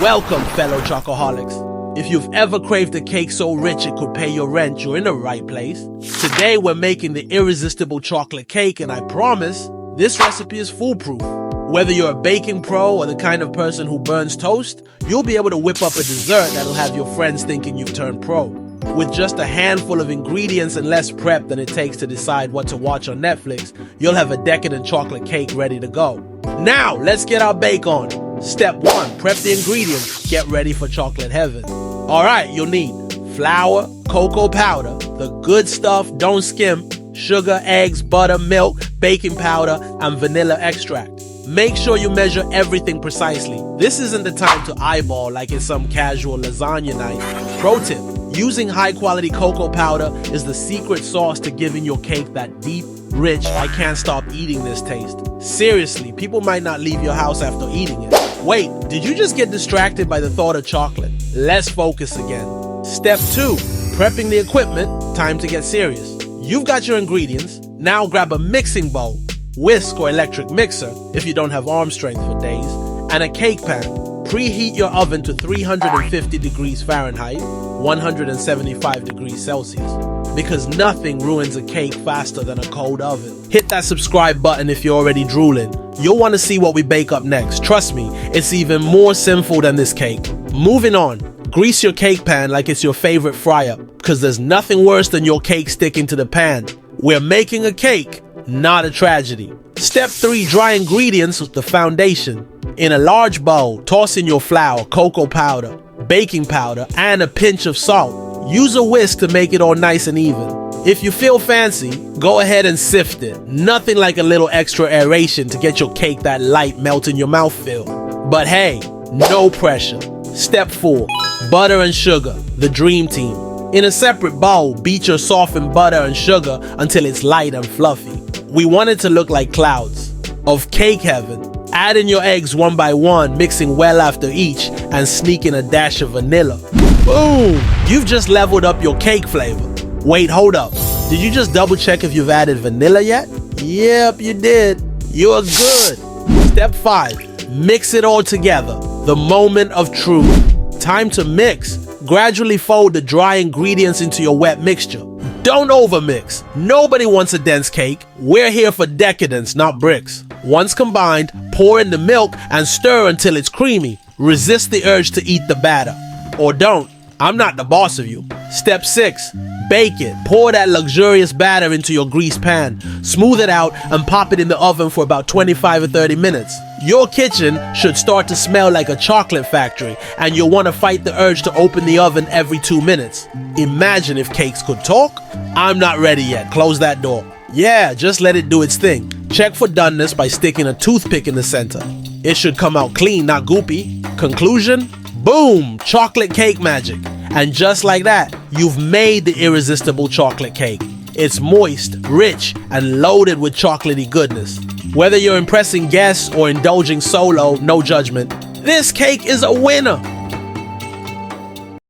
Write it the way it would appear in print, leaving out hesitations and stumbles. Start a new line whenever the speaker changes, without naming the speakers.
Welcome, fellow chocoholics. If you've ever craved a cake so rich it could pay your rent, you're in the right place. Today we're making the Irresistible Chocolate Cake, and I promise, this recipe is foolproof. Whether you're a baking pro or the kind of person who burns toast, you'll be able to whip up a dessert that'll have your friends thinking you've turned pro. With just a handful of ingredients and less prep than it takes to decide what to watch on Netflix, you'll have a decadent chocolate cake ready to go. Now, let's get our bake on. Step 1, prep the ingredients. Get ready for chocolate heaven. Alright, you'll need flour, cocoa powder, the good stuff, don't skimp, sugar, eggs, butter, milk, baking powder, and vanilla extract. Make sure you measure everything precisely. This isn't the time to eyeball like it's some casual lasagna night. Pro tip, using high-quality cocoa powder is the secret sauce to giving your cake that deep, rich, I can't stop eating this taste. Seriously, people might not leave your house after eating it. Wait, did you just get distracted by the thought of chocolate? Let's focus again. Step 2, prepping the equipment. Time to get serious. You've got your ingredients. Now grab a mixing bowl, whisk or electric mixer if you don't have arm strength for days, and a cake pan. Preheat your oven to 350 degrees Fahrenheit, 175 degrees Celsius, because nothing ruins a cake faster than a cold oven. Hit that subscribe button if you're already drooling. You'll want to see what we bake up next. Trust me, it's even more sinful than this cake. Moving on, grease your cake pan like it's your favorite fry-up, because there's nothing worse than your cake sticking to the pan. We're making a cake, not a tragedy. Step 3, dry ingredients, the foundation. In a large bowl, toss in your flour, cocoa powder, baking powder, and a pinch of salt. Use a whisk to make it all nice and even. If you feel fancy, go ahead and sift it. Nothing like a little extra aeration to get your cake that light melt in your mouth feel. But hey, no pressure. Step 4, butter and sugar, the dream team. In a separate bowl, beat your softened butter and sugar until it's light and fluffy. We want it to look like clouds of cake heaven. Add in your eggs one by one, mixing well after each, and sneak in a dash of vanilla. Boom! You've just leveled up your cake flavor. Wait, hold up. Did you just double check if you've added vanilla yet? Yep, you did. You're good. Step 5, mix it all together. The moment of truth. Time to mix. Gradually fold the dry ingredients into your wet mixture. Don't overmix. Nobody wants a dense cake. We're here for decadence, not bricks. Once combined, pour in the milk and stir until it's creamy. Resist the urge to eat the batter. Or don't. I'm not the boss of you. Step 6, bake it. Pour that luxurious batter into your greased pan. Smooth it out and pop it in the oven for about 25 or 30 minutes. Your kitchen should start to smell like a chocolate factory, and you'll want to fight the urge to open the oven every 2 minutes. Imagine if cakes could talk. I'm not ready yet. Close that door. Yeah, just let it do its thing. Check for doneness by sticking a toothpick in the center. It should come out clean, not goopy. Conclusion? Boom! Chocolate cake magic. And just like that, you've made the irresistible chocolate cake. It's moist, rich, and loaded with chocolatey goodness. Whether you're impressing guests or indulging solo, no judgment. This cake is a winner.